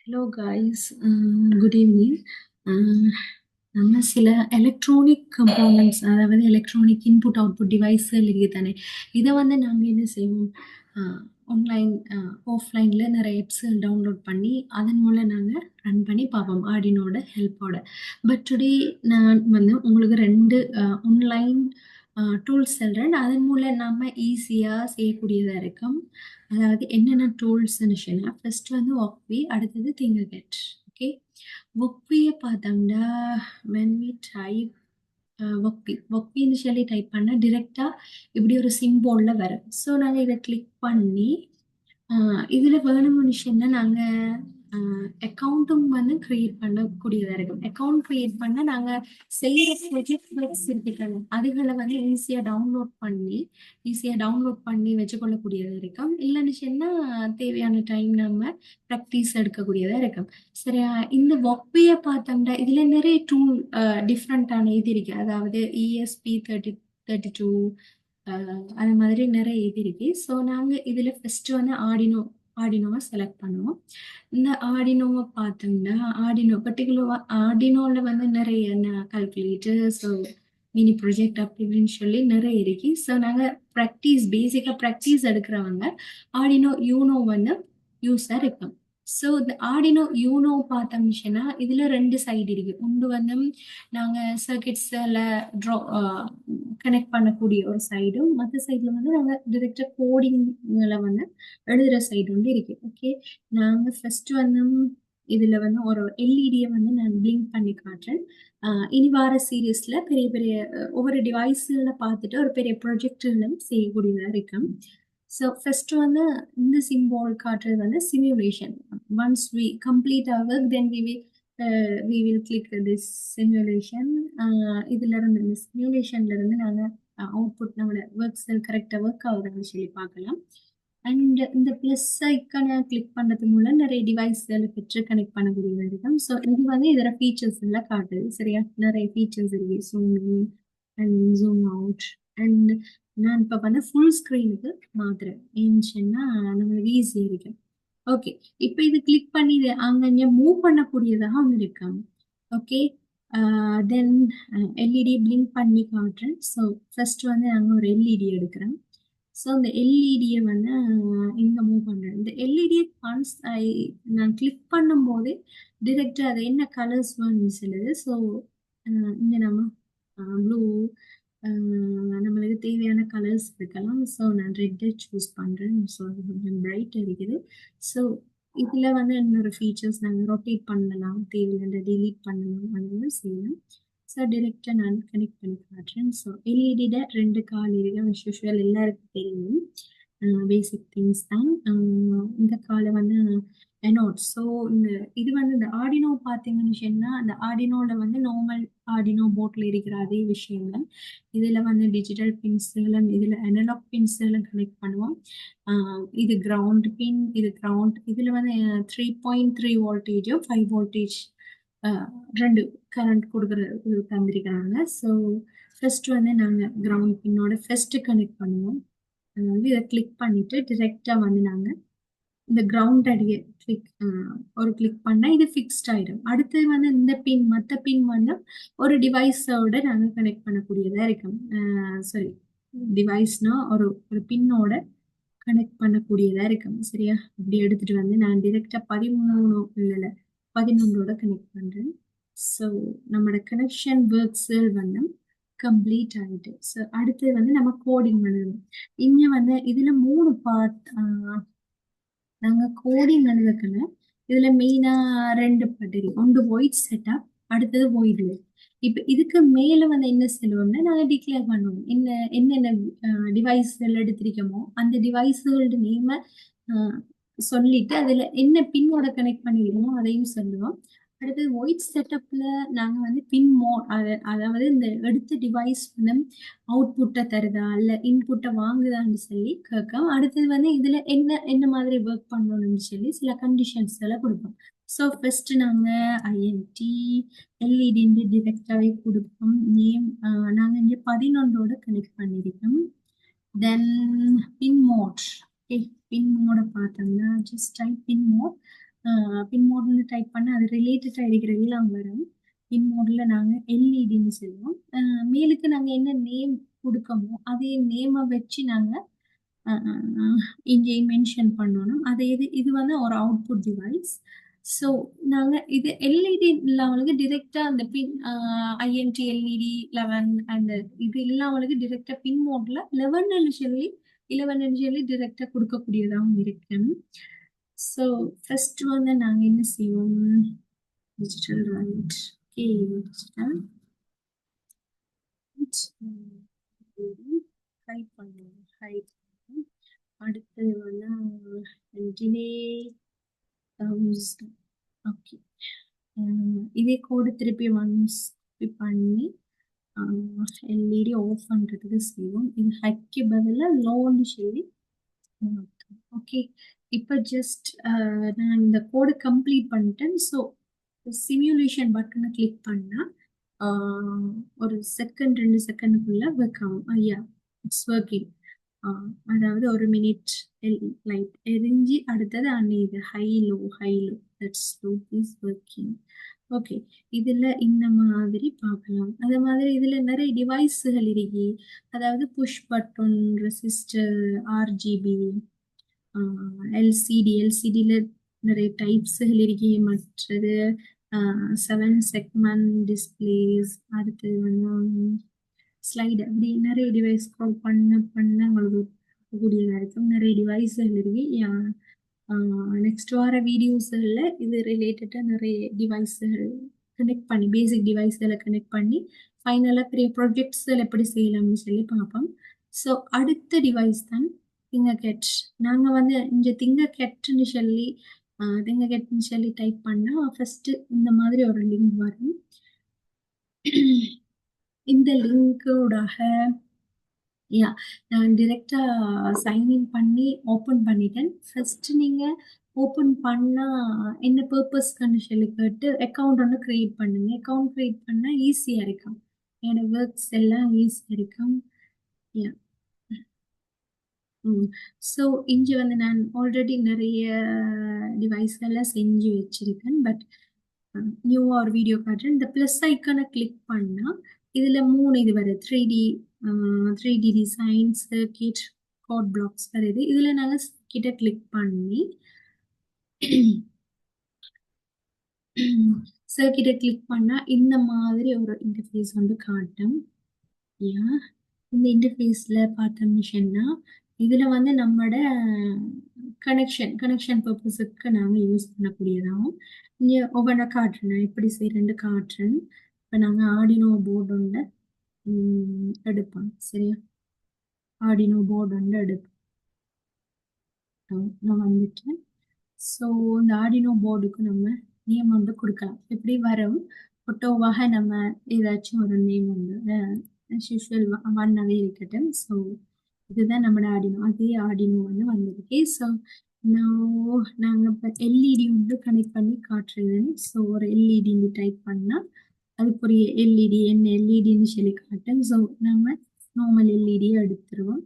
Hello guys, good evening. நம்ம சில electronic components அதாவது எலக்ட்ரானிக் இன்புட் அவுட்புட் டிவைஸ்கள் இருக்குது தானே, இதை வந்து நாங்கள் என்ன செய்வோம், ஆன்லைன் ஆஃப்லைனில் நிறைய ஆப்ஸ்கள் டவுன்லோட் பண்ணி அதன் மூலம் நாங்கள் ரன் பண்ணி பார்ப்போம் ஆர்டினோட ஹெல்ப்போட. பட் டுடே நான் வந்து உங்களுக்கு ரெண்டு ஆன்லைன் டூல்ஸ் சொல்கிறேன். அதன் மூலம் நம்ம ஈஸியாக செய்யக்கூடியதாக இருக்கும். அதாவது என்னென்ன டூல்ஸ்ன்னு சொன்னால் ஃபர்ஸ்ட் வந்து ஒர்க்வி, அடுத்தது திங்கர்கெட். ஓகே, ஒர்க்வியை பார்த்தோம்னா when we type ஒர்க்வின்னு சொல்லி டைப் பண்ணால் டிரெக்டாக இப்படி ஒரு சிம்போலில் வரும். ஸோ நாங்கள் இதை கிளிக் பண்ணி இதில் வேணும்னு சொன்னால் நாங்கள் அக்கௌண்ட்டும் வந்து க்ரியேட் பண்ணக்கூடியதாக இருக்கும். அக்கௌண்ட் க்ரியேட் பண்ணால் நாங்கள் செய்கிற ப்ரொஜெக்ட் ஒர்க்ஸ் இருக்கிறது அதுகளை வந்து ஈஸியாக டவுன்லோட் பண்ணி வச்சுக்கொள்ளக்கூடியதாக இருக்கும். இல்லைன்னு சொன்னால் தேவையான டைம் நம்ம ப்ராக்டிஸ் எடுக்கக்கூடியதாக இருக்கும். சரியா, இந்த ஒர்க்வேயை பார்த்தோம்னா இதில் நிறைய டூல் டிஃப்ரெண்ட்டான இது இருக்கு. அதாவது ESP32 அது மாதிரி நிறைய இது இருக்கு. ஸோ நாங்கள் இதில் ஃபர்ஸ்ட் வந்து ஆர்டினோவை செலக்ட் பண்ணுவோம். இந்த ஆர்டினோவை பார்த்தோம்னா பர்டிகுலராக ஆர்டினோவில் வந்து நிறைய கால்குலேட்டர், ஸோ மினி ப்ரொஜெக்ட் அப்படி இப்படின்னு சொல்லி நிறைய இருக்கு. ஸோ நாங்கள் பேசிக்காக ப்ராக்டிஸ் எடுக்கிறவங்க ஆர்டினோ யூனோ வந்து யூஸாக இருக்கும். ஸோ இந்த ஆர்டினோ யூனோ பார்த்தோம்னா இதில் ரெண்டு சைடு இருக்கு. ஒன்று வந்து நாங்கள் சர்க்கிட்ஸில் கனெக்ட் பண்ணக்கூடிய ஒரு சைடும், மற்ற சைடில் வந்து நாங்கள் டிரெக்டாக கோடிங்களை வந்து எழுதுகிற சைடு வந்து இருக்கு. ஓகே, நாங்கள் ஃபர்ஸ்ட் வந்து இதில் வந்து ஒரு எல்இடியை வந்து நான் பிளிங்க் பண்ணி காட்டுறேன். இனி வார சீரீஸில் பெரிய பெரிய ஒவ்வொரு டிவைஸுகளை பார்த்துட்டு ஒரு பெரிய ப்ரொஜெக்டுகளும் செய்யக்கூடியதாக இருக்கும். ஸோ ஃபர்ஸ்ட் வந்து இந்த சிம்போல் காட்டுறது வந்து simulation. Once we complete our work then we will click this simulation. இதுல இருந்து இந்த சிமுலேஷன்ல இருந்து நாங்கள் அவுட்புட் நம்மளோட ஒர்க்ஸ் கரெக்டாக ஒர்க் ஆகுதுன்னு சொல்லி பார்க்கலாம். அண்ட் இந்த ப்ளஸ் ஐக்கனை கிளிக் பண்ணுறது மூலம் நிறைய டிவைஸ்களை பெற்று கனெக்ட் பண்ணக்கூடியதாக இருக்கும். ஸோ இது வந்து இதோட ஃபீச்சர்ஸ் எல்லாம் காட்டுது. சரியா, நிறைய ஃபீச்சர்ஸ் இருக்கு. Zoom in and zoom out. And நான் இப்போ வந்து ஃபுல் ஸ்க்ரீனுக்கு மாத்துறேன். ஏன்னுச்சுன்னா நம்மளுக்கு ஈஸியாக இருக்கு. ஓகே, இப்போ இது கிளிக் பண்ணி இது அங்கங்கே மூவ் பண்ணக்கூடியதாக ஒன்று இருக்கும். ஓகே, தென் எல்இடி பிளிங்க் பண்ணி காட்டுறேன். ஸோ ஃபர்ஸ்ட் வந்து நாங்கள் ஒரு எல்இடி எடுக்கிறோம். ஸோ இந்த எல்இடியை வந்து இங்கே மூவ் பண்ணுறேன். இந்த எல்இடியை ஒன்ஸ் நான் கிளிக் பண்ணும்போது டிரெக்டாக அது என்ன கலர்ஸ் வேணும்னு சொல்லுது. ஸோ இங்கே நம்ம ப்ளூ, நம்மளுக்கு தேவையான கலர்ஸ் இருக்கலாம். ஸோ நான் ரெட்டை சூஸ் பண்ணுறேன். ஸோ அது கொஞ்சம் பிரைட்டாக இருக்குது. ஸோ இதில் வந்து இன்னொரு ஃபீச்சர்ஸ் நாங்கள் ரொட்டேட் பண்ணலாம், தேவையில்லை டிலீட் பண்ணலாம், அது மாதிரி செய்யலாம். ஸோ டிரெக்டாக நான் கனெக்ட் பண்ணி காட்டுறேன். ஸோ எல்இடியில் ரெண்டு கால் இருக்கு. அஸ் யூஷுவல் எல்லாருக்கும் தெரியும், பேசிக் திங்ஸ் தான். இந்த காலை வந்து எனோட். ஸோ இந்த இது வந்து இந்த ஆர்டினோ பார்த்தீங்கன்னு சொன்னால் அந்த ஆர்டினோவில் வந்து நார்மல் ஆர்டினோ போர்டில் இருக்கிற அதே விஷயங்கள் இதில் வந்து டிஜிட்டல் பின்ஸ்களும் இதில் அனலாக் பின்ஸ்களும் கனெக்ட் பண்ணுவோம். இது கிரவுண்ட் பின், இது கிரவுண்ட். இதில் வந்து 3.3 வோல்டேஜும் 5 வோல்டேஜ் ரெண்டு கரண்ட் கொடுக்குற இது தந்திருக்கிறாங்க. ஸோ ஃபர்ஸ்ட் வந்து நாங்கள் கிரவுண்ட் பின்னோட ஃபர்ஸ்ட் கனெக்ட் பண்ணுவோம். அதாவது இதை கிளிக் பண்ணிட்டு டிரெக்டாக வந்து நாங்கள் இந்த கிரவுண்ட் அடியை கிளிக் பண்ணால் இது ஃபிக்ஸ்ட் ஆயிடும். அடுத்து வந்து இந்த பின், மற்ற பின் வந்து ஒரு டிவைஸோட நாங்கள் கனெக்ட் பண்ணக்கூடியதாக இருக்கும். சாரி, டிவைஸ்னா ஒரு ஒரு பின்னோட கனெக்ட் பண்ணக்கூடியதாக இருக்கும். சரியா, இப்படி எடுத்துட்டு வந்து நான் டிரெக்டாக 13 இல்லை 11ஓட கனெக்ட் பண்ணுறேன். ஸோ நம்மளோட கனெக்ஷன் ஒர்க்ஸ் வந்து கம்ப்ளீட் ஆகிட்டு. ஸோ அடுத்து வந்து நம்ம கோடிங் பண்ணணும். இங்கே வந்து இதில் 3 பார்ட் நாங்கள் கோடிங் எழுதுக்கல. இதில் மெயினாக ரெண்டு பார்ட் இருக்கு. ஒன்று void செட்டப், அடுத்தது void loop. இப்போ இதுக்கு மேலே வந்து என்ன சொல்லுவோம்னா நாங்கள் டிக்ளேர் பண்ணுவோம் என்னென்ன டிவைஸ்கள் எடுத்திருக்கோமோ அந்த டிவைஸுகளோட நேமை சொல்லிட்டு அதில் என்ன பின்னோட கனெக்ட் பண்ணிருக்கோமோ அதையும் சொல்லுவோம். அடுத்தது void செட்டப்பில் நாங்கள் வந்து பின் மோட், அதாவது இந்த எடுத்த டிவைஸ் வந்து அவுட்புட்டை தருதா இல்லை இன்புட்டை வாங்குதான்னு சொல்லி கேட்கும். அடுத்தது வந்து இதில் என்ன மாதிரி ஒர்க் பண்ணணும்னு சொல்லி சில கண்டிஷன்ஸ் எல்லாம் கொடுப்போம். ஸோ ஃபர்ஸ்ட் நாங்கள் ஐஎன்டி எல்இடின்னு டிரெக்டாகவே கொடுப்போம். நேம் நாங்கள் இங்கே 11ஓட கனெக்ட் பண்ணியிருக்கோம். தென் பின் மோட். பின் மோட பார்த்தோம்னா ஜஸ்ட் டைப் பின் மோட். பின் மோட்ல டைப் பண்ண அது ரிலேட்டடா இருக்கிற எல்லாம் வரும். பின் மோட்ல நாங்க எல்இடின்னு சொல்லுவோம். மேலுக்கு நாங்க என்ன நேம் கொடுக்கமோ அதே நேமை வச்சு நாங்க இங்கே மென்ஷன் பண்ணணும். அது இது வந்து ஒரு அவுட்புட் டிவைஸ். ஸோ நாங்கள் இது எல்இடி இல்லாமலுக்கு டிரெக்டாக அந்த பின் ஐஎன்டி எல்இடி 11 அந்த இது இல்லாமலுக்கு டிரெக்டாக பின் மோட்ல 11 சொல்லி டிரெக்டாக கொடுக்கக்கூடியதாகவும் இருக்கு. ஸோ ஃபர்ஸ்ட் வந்து நாங்கள் என்ன செய்வோம், டிஜிட்டல் ரைட் டிஜிட்டல் ஹைட் பண்ணுவோம். ஹைட் அடுத்தது வந்து டிலே 1000. ஓகே, இதே கோடு திருப்பி ஒன்ஸ் பண்ணி எல்இடி ஆஃப் பண்ணுறதுக்கு செய்வோம். இது ஹைக்கு பதிலாக லோன்னு சொல்லி ஓகே. இப்போ ஜஸ்ட் நான் இந்த கோடு கம்ப்ளீட் பண்ணிட்டேன். ஸோ சிமுலேஷன் பட்டனை கிளிக் பண்ணால் ஒரு செகண்ட் 2 செகண்டுக்குள்ள ஒர்க் ஆகும். ஐயா, இட்ஸ் ஒர்க்கிங். அதாவது 1 மினிட் லைட் எரிஞ்சு அடுத்தது அன்னைக்கு high low that's low is working. Okay, இதுல இந்த மாதிரி பார்க்கலாம். அதே மாதிரி இதுல நிறைய டிவைஸுகள் இருக்கு. அதாவது புஷ் பட்டன், ரெசிஸ்டர், ஆர்ஜிபி, எல்சிடியில் நிறைய டைப்ஸுகள் இருக்கு. மற்றது 7 செக்மெண்ட் டிஸ்பிளேஸ், அடுத்தது வந்து ஸ்லைடு, அப்படி நிறைய டிவைஸ் ஸ்க்ரோல் பண்ண உங்களுக்கு கூடியதாக இருக்கும். நிறைய டிவைஸுகள் இருக்கு. நெக்ஸ்ட் வர வீடியோஸில் இது ரிலேட்டடாக நிறைய டிவைஸுகள் கனெக்ட் பண்ணி பேசிக் டிவைஸ்களை கனெக்ட் பண்ணி ஃபைனலாக பெரிய ப்ராஜெக்ட்ஸில் எப்படி செய்யலாம்னு சொல்லி பார்ப்போம். ஸோ அடுத்த டிவைஸ் தான் திங்ககேட். நாங்கள் வந்து இங்கே திங்ககேட்னு சொல்லி டைப் பண்ணால் ஃபஸ்ட்டு இந்த மாதிரி ஒரு லிங்க் வரும். இந்த லிங்கோடாக நான் டிரெக்டாக சைன்இன் பண்ணி ஓப்பன் பண்ணிட்டேன். ஃபஸ்ட்டு நீங்கள் ஓப்பன் பண்ணால் என்ன பர்பஸ்க்குன்னு சொல்லி கேட்டு அக்கௌண்ட் ஒன்று க்ரியேட் பண்ணுங்க. அக்கௌண்ட் க்ரியேட் பண்ணால் ஈஸியாக இருக்கும். என்னோட ஒர்க்ஸ் எல்லாம் ஈஸியாக இருக்கும். ஸோ இங்கே வந்து நான் ஆல்ரெடி நிறைய டிவைஸ்கள்லாம் செஞ்சு வச்சுருக்கேன். பட் நியூவாக ஒரு வீடியோ காட்டுறேன். இந்த ப்ளஸ் ஐக்கானை கிளிக் பண்ணால் இதில் 3 இது வருது. 3D design, circuit, code blocks வருது. இதில் நாங்கள் சர்க்கிட்டை கிளிக் பண்ணி சர்க்கிட்டை கிளிக் பண்ணால் இந்த மாதிரி ஒரு இன்டர்ஃபேஸ் வந்து காட்டும். இந்த இன்டர்ஃபேஸில் பார்த்தோம்னு சொன்னால் இதில் வந்து நம்மளோட கனெக்ஷன் பர்பஸுக்கு நாங்கள் யூஸ் பண்ணக்கூடியதாகவும் இங்கே ஒவ்வொன்றா காட்டுறேன். நான் எப்படி செய்கிறேன்னு காட்டுறேன். இப்போ நாங்கள் ஆர்டினோ போர்டு ஒன்று எடுப்போம். சரியா, ஆர்டினோ போர்டு ஒன்று எடுப்போம். நான் வந்துட்டேன். ஸோ இந்த ஆர்டினோ போர்டுக்கு நம்ம நேம் வந்து கொடுக்கலாம். எப்படி வரும் ஃபோட்டோவாக நம்ம ஏதாச்சும் ஒரு நேம் வந்து யூஸ்வல் ஒன்னாகவே இருக்கட்டும். ஸோ இதுதான் நம்மளோட ஆர்டினோ. அதே ஆர்டினோ வந்து வந்திருக்கு. ஸோ நாங்கள் இப்போ எல்இடி வந்து கனெக்ட் பண்ணி காட்டுறதுன்னு. ஸோ ஒரு எல்இடின்னு டைப் பண்ணால் அதுக்குரிய எல்இடி என்ன எல்இடின்னு சொல்லி காட்டும். ஸோ நம்ம நார்மல் எல்இடியை எடுத்துருவோம்.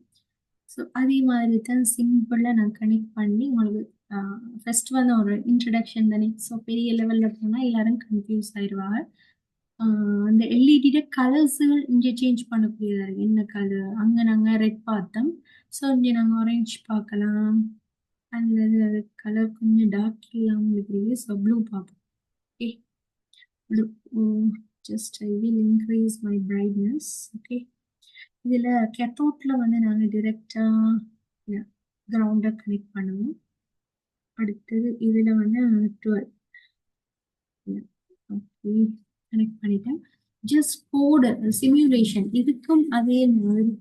ஸோ அதே மாதிரி தான் சிம்பிளாக நான் கனெக்ட் பண்ணி உங்களுக்கு ஃபர்ஸ்ட் வந்து ஒரு இன்ட்ரடக்ஷன் தானே. ஸோ பெரிய லெவலில் போனால் எல்லாரும் கன்ஃபியூஸ் ஆயிடுவாங்க. அந்த எல்இடியோட கலர்ஸுகள் இங்கே சேஞ்ச் பண்ணக்கூடியதாக இருக்குது. என்ன கலர், அங்கே நாங்கள் ரெட் பார்த்தோம். ஸோ இங்கே நாங்கள் ஆரஞ்சு பார்க்கலாம். அல்லது அது கலர் கொஞ்சம் டார்க் இல்லாமல் இருக்குது. ஸோ ப்ளூ பார்ப்போம். Okay, blue. Just I will increase my brightness. Okay, இதில் கெத்தோட்டில் வந்து நாங்கள் டிரெக்டாக கிரவுண்டை கனெக்ட் பண்ணுவோம். அடுத்தது இதில் வந்து 12. ஓகே, கனெக்ட் பண்ணிட்டேன். ஜஸ்ட் கோடு சிமுலேஷன் இதுக்கும் அதே மாதிரி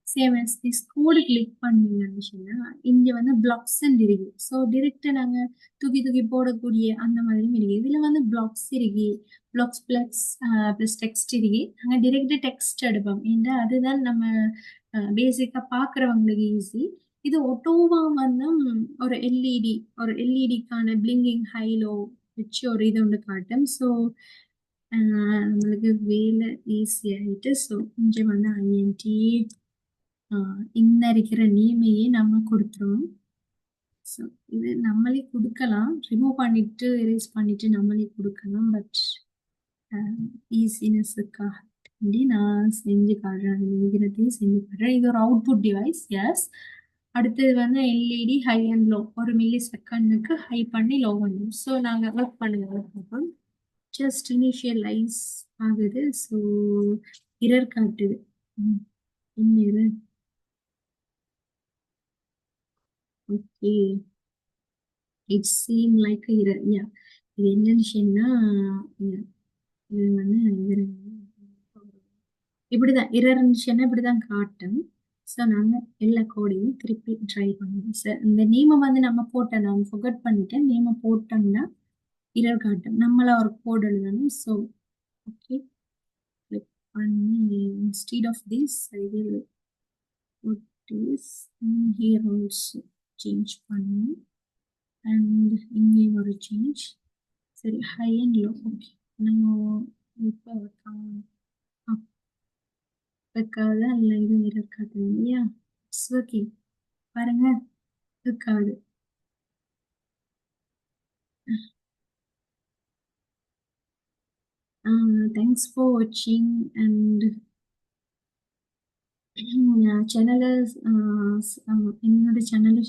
same as this code click பண்ணீங்கன்னு சொன்னால் இங்கே வந்து பிளாக்ஸ் இருக்கு. ஸோ டிரெக்டாக நாங்கள் தூக்கி போடக்கூடிய அந்த மாதிரியும் இருக்கு. இதில் வந்து பிளாக்ஸ் இருக்கு, பிளாக்ஸ் ப்ளஸ் டெக்ஸ்ட் இருக்கு. நாங்கள் டிரெக்டாக டெக்ஸ்ட் எடுப்போம். ஏன்னா அதுதான் நம்ம பேசிக்காக பார்க்குறவங்களுக்கு ஈஸி. இது ஒட்டோவா வந்து ஒரு எல்இடிக்கான பிளிங்கிங் ஹைலோ வச்சு ஒரு இது ஒன்று காட்டும். ஸோ நம்மளுக்கு வேலை ஈஸி ஆகிட்டு. ஸோ இங்கே வந்து ஐஎன்டி இந்த இருக்கிற நேமையே நம்ம கொடுத்துருவோம். ஸோ இது நம்மளே கொடுக்கலாம், ரிமூவ் பண்ணிட்டு எரேஸ் பண்ணிட்டு நம்மளே கொடுக்கலாம். பட் ஈஸினஸுக்காக வேண்டி நான் செஞ்சு காட்டுறேன், அது எழுதுறதையும் செஞ்சு காட்டுறேன். இது ஒரு அவுட்புட் டிவைஸ். எஸ். அடுத்தது வந்து LED high and low, 1 milli செகண்டுக்கு ஹை பண்ணி லோ பண்ணும். ஸோ நாங்கள் ஒர்க் பண்ணுங்க, ஜஸ்ட் இனிஷியலைஸ் ஆகுது. ஸோ இரர் காட்டுது. error. Okay, it's seem like error. Yeah, இது என்னன்னு சொன்னா, இது வந்து இப்படிதான் இரர் இருந்துச்சுன்னா இப்படிதான் காட்டும். ஸோ நாங்கள் எல்லா கோடையும் திருப்பி ட்ரை பண்ணுவோம். சார் இந்த நேமை வந்து நம்ம போட்டோம், நான் ஃபொகட் பண்ணிட்டேன். நேமை போட்டோம்னா இரர் காட்டும். நம்மளா ஒரு கோட் எழுதணும். ஸோ ஓகே, கிளிக் பண்ணி instead of this I will put this in here also. Change பண்ணி அண்ட் இங்கே ஒரு சேஞ்ச். சரி, ஹை அண்ட் லோ. ஓகே, நம்ம இப்போ வைக்காத இல்லை, இது இருக்காது இல்லையா? இட்ஸ் ஓகே, பாருங்க இருக்காது. தேங்க்ஸ் ஃபார் வாட்சிங் அண்ட் சேனலை என்னோட சேனலை